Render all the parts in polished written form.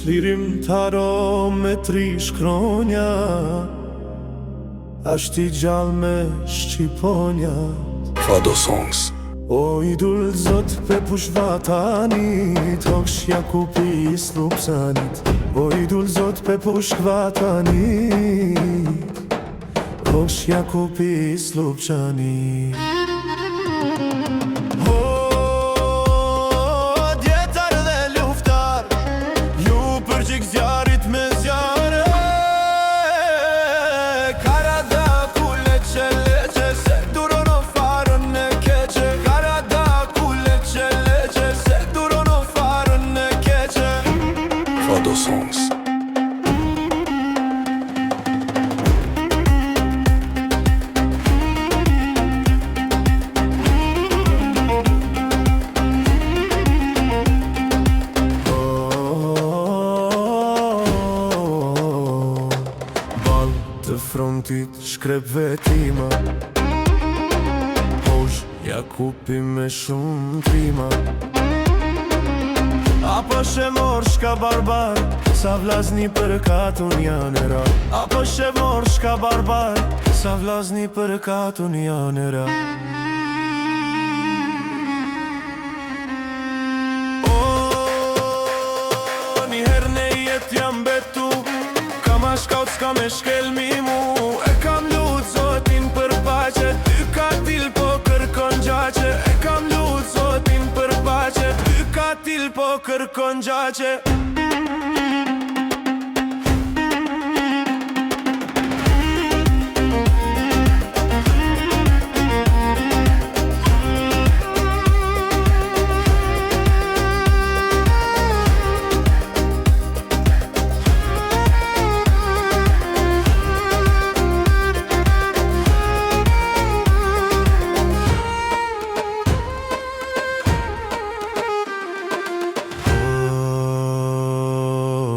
Lirim t'aro me tri shkronja, ashti gjall me Shqiponja. Fado Songs. O idul zot pe pushvatanit, Hoksh Jakupi Slupsanit. O idul zot pe pushvatanit, Hoksh Jakupi Slupsanit. Zjarit me zjare, Karada ku leqe leqe, se duron o farën e keqe. Karada ku leqe leqe, se duron o farën e keqe. Fado Songs. Të frontit shkrep vetima, Hoxh Jakupi me shumë trima. Apo shemor shka barbar, sa vlazni për katun janë ra. Apo shemor shka barbar, sa vlazni për katun janë ra. Njëherë në jet jam betu, ma shkaut s'ka me shkelmi mu. E kam lut zotin për pace, ty katil po kërkon gjaqe. E kam lut zotin për pace, ty katil po kërkon gjaqe.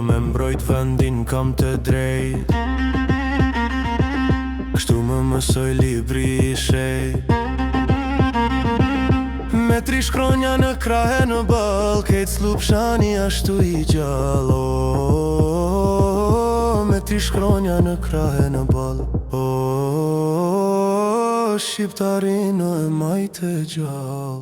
Me mbrojt vendin kam të drejt, kështu më mësoj libri i shejt. Me tri shkronja në krahe në ball, kejt Slupshani ashtu i gjallo. Me tri shkronja në krahe në ball, shqiptarin o e majtë e gjall.